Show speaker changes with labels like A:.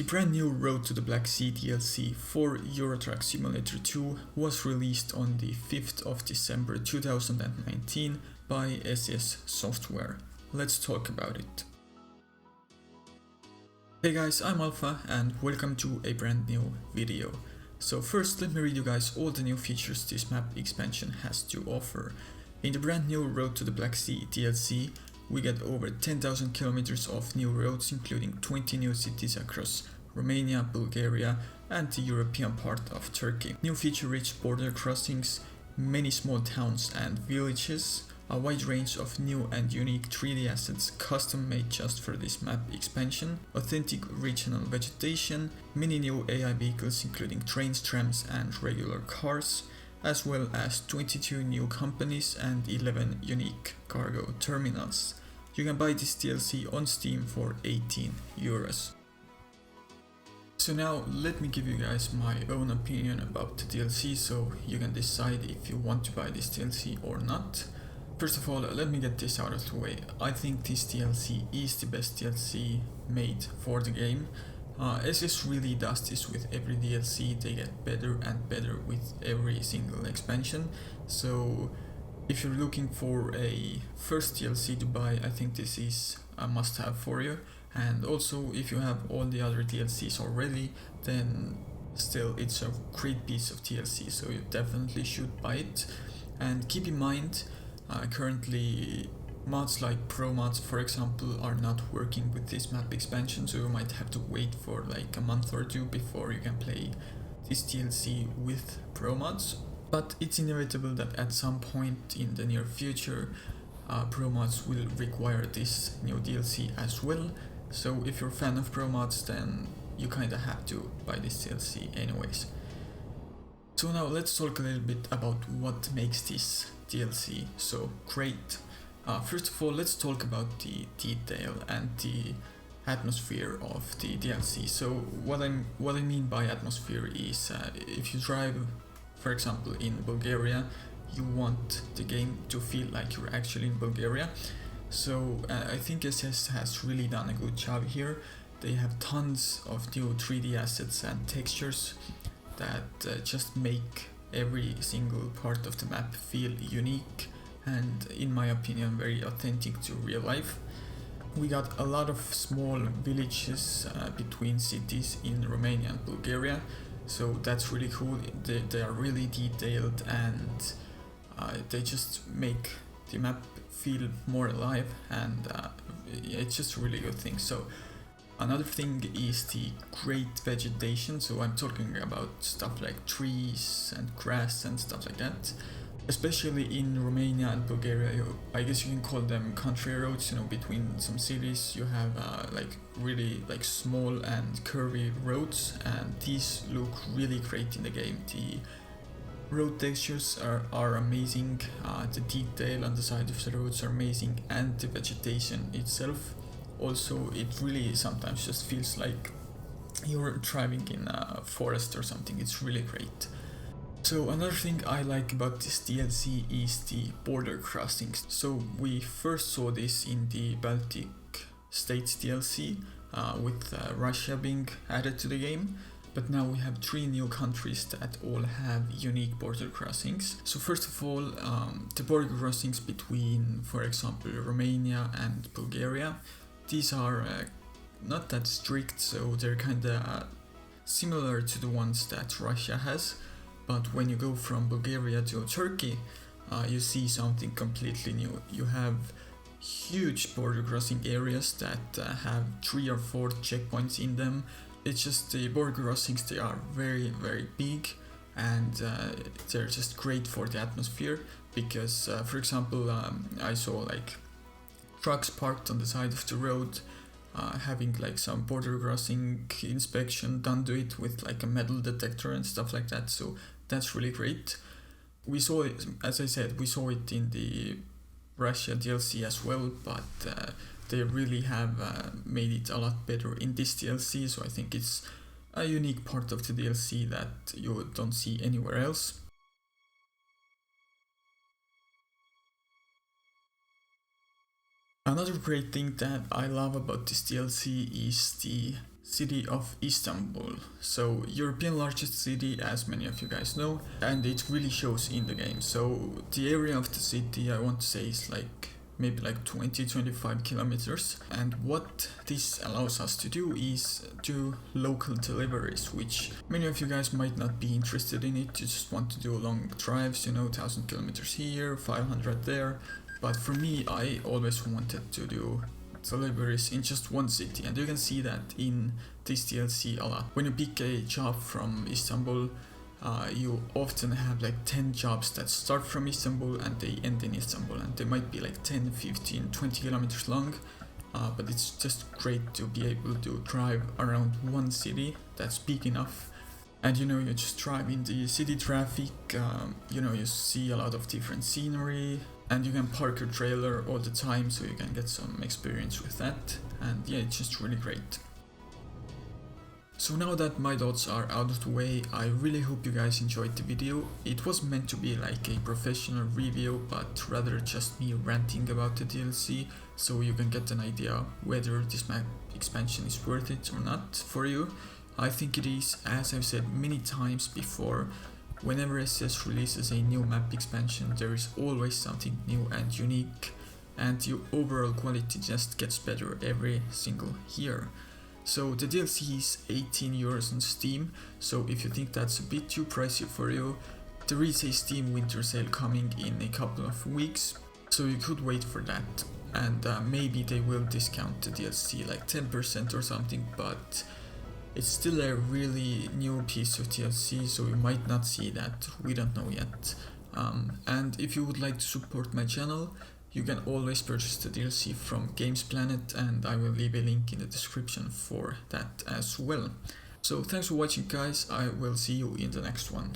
A: The brand new Road to the Black Sea DLC for Euro Truck Simulator 2 was released on the 5th of December 2019 by SCS Software. Let's talk about it. Hey guys, I'm Alpha and welcome to a brand new video. So first let me read you guys all the new features this map expansion has to offer. In the brand new Road to the Black Sea DLC, we get over 10,000 kilometers of new roads, including 20 new cities across Romania, Bulgaria and the European part of Turkey. New feature-rich border crossings, many small towns and villages, a wide range of new and unique 3D assets custom made just for this map expansion, authentic regional vegetation, many new AI vehicles including trains, trams and regular cars, as well as 22 new companies and 11 unique cargo terminals. You can buy this DLC on Steam for 18 euros. So now let me give you guys my own opinion about the DLC so you can decide if you want to buy this DLC or not. First of all, let me get this out of the way. I think this DLC is the best DLC made for the game. SCS really does this with every DLC, they get better and better with every single expansion. So if you're looking for a first DLC to buy, I think this is a must-have for you. And also if you have all the other DLCs already, then still it's a great piece of DLC, so you definitely should buy it. And keep in mind, currently mods like Pro mods, for example, are not working with this map expansion, so you might have to wait for like a month or two before you can play this DLC with Pro mods. But it's inevitable that at some point in the near future, Pro mods will require this new DLC as well. So if you're a fan of Pro mods, then you kinda have to buy this DLC anyways. So now let's talk a little bit about what makes this DLC so great. First of all, let's talk about the detail and the atmosphere of the DLC. So what I mean by atmosphere is if you drive, for example, in Bulgaria, you want the game to feel like you're actually in Bulgaria. So I think SCS has really done a good job here. They have tons of new 3D assets and textures that just make every single part of the map feel unique and, in my opinion, very authentic to real life. We got a lot of small villages between cities in Romania and Bulgaria, so that's really cool. They are really detailed and they just make the map feel more alive, and it's just a really good thing. So another thing is the great vegetation, so I'm talking about stuff like trees and grass and stuff like that. Especially in Romania and Bulgaria, I guess you can call them country roads, between some cities you have like really like small and curvy roads, and these look really great in the game. The road textures are amazing, the detail on the side of the roads are amazing, and the vegetation itself also, it really sometimes just feels like you're driving in a forest or something. It's really great. So another thing I like about this DLC is the border crossings. So we first saw this in the Baltic States DLC with Russia being added to the game. But now we have 3 new countries that all have unique border crossings. So first of all, the border crossings between, for example, Romania and Bulgaria, these are not that strict, so they're kinda similar to the ones that Russia has. But when you go from Bulgaria to Turkey, you see something completely new. You have huge border crossing areas that have 3 or 4 checkpoints in them. It's just the border crossings, they are very, very big, and they're just great for the atmosphere because, for example, I saw like trucks parked on the side of the road, having like some border crossing inspection done to it with like a metal detector and stuff like that, so that's really great. We saw it, as I said, we saw it in the Russia DLC as well, but they really have made it a lot better in this DLC, so I think it's a unique part of the DLC that you don't see anywhere else. Another great thing that I love about this DLC is the city of Istanbul. So European largest city, as many of you guys know, and it really shows in the game. So the area of the city, I want to say, is maybe 20-25 kilometers, and what this allows us to do is do local deliveries, which many of you guys might not be interested in it. You just want to do long drives, 1000 kilometers here, 500 there, but for me, I always wanted to do deliveries in just one city, and you can see that in this DLC a lot. When you pick a job from Istanbul, you often have 10 jobs that start from Istanbul and they end in Istanbul, and they might be 10, 15, 20 kilometers long, but it's just great to be able to drive around one city that's big enough. And you just drive in the city traffic, you see a lot of different scenery, and you can park your trailer all the time, so you can get some experience with that, and yeah, it's just really great. So now that my thoughts are out of the way, I really hope you guys enjoyed the video. It was meant to be like a professional review, but rather just me ranting about the DLC, so you can get an idea whether this map expansion is worth it or not for you. I think it is. As I've said many times before, whenever SCS releases a new map expansion, there is always something new and unique, and the overall quality just gets better every single year. So the DLC is 18 euros on Steam, so if you think that's a bit too pricey for you, there is a Steam winter sale coming in a couple of weeks, so you could wait for that, and maybe they will discount the DLC 10% or something, but it's still a really new piece of DLC, so you might not see that, we don't know yet. And if you would like to support my channel, you can always purchase the DLC from gamesplanet, and I will leave a link in the description for that as well. So thanks for watching guys, I will see you in the next one.